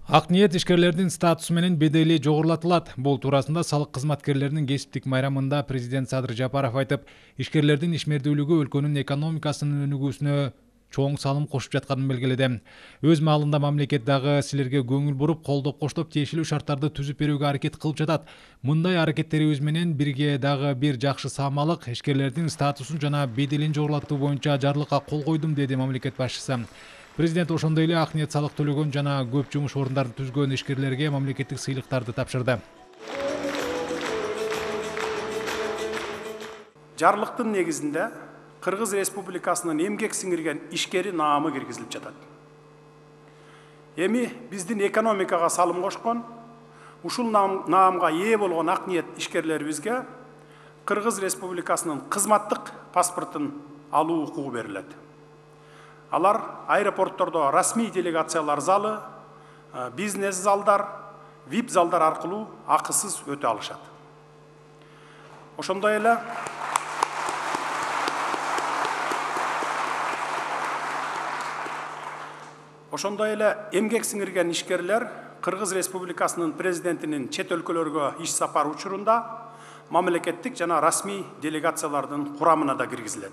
Ак ниет ишкерлердин статусу менен бедели жогорулатылат. Бул туурасында салык кызматкерлеринин кесиптик майрамында президент Садыр Жапаров айтып, ишкерлердин ишмердүүлүгү өлкөнүн экономикасынын өнүгүүсүнө чоң салым кошуп жатканын белгиледи. Өз маалында мамлекет дагы силерге көңүл буруп, колдоп коштоп тиешелүү шарттарды түзүп берүүгө аракет кылып жатат. Мындай аракеттерибиз менен бирге дагы бир жакшы саамалык ишкерлердин статусун жана беделин жогорулатуу боюнча жарлыкка кол койдум, деди мамлекет башчысы. Президент ошондой эле ак ниет салык төлөгөн жана көп жумуш орундарын түзгөн ишкерлерге мамлекеттик сыйлыктарды тапшырды. Жарлыктын негизинде Кыргыз Республикасынын эмгек сиңирген ишкери наамы киргизилип жатат. Эми биздин экономикага салым кошкон, ушул наамга ээ болгон ак ниет ишкерлерибизге Кыргыз Республикасынын кызматтык паспортун алуу укугу берилет. Алар аэропорттордо расмий делегациялар залы, бизнес залдар, VIP залдар аркылуу акысыз өтө алышат. Ошондой эле эмгек сиңирген ишкерлер Кыргыз Республикасынын президентинин чет өлкөлөргө иш сапар учурунда мамлекеттик жана расмий делегациялардын курамына да киргизилет.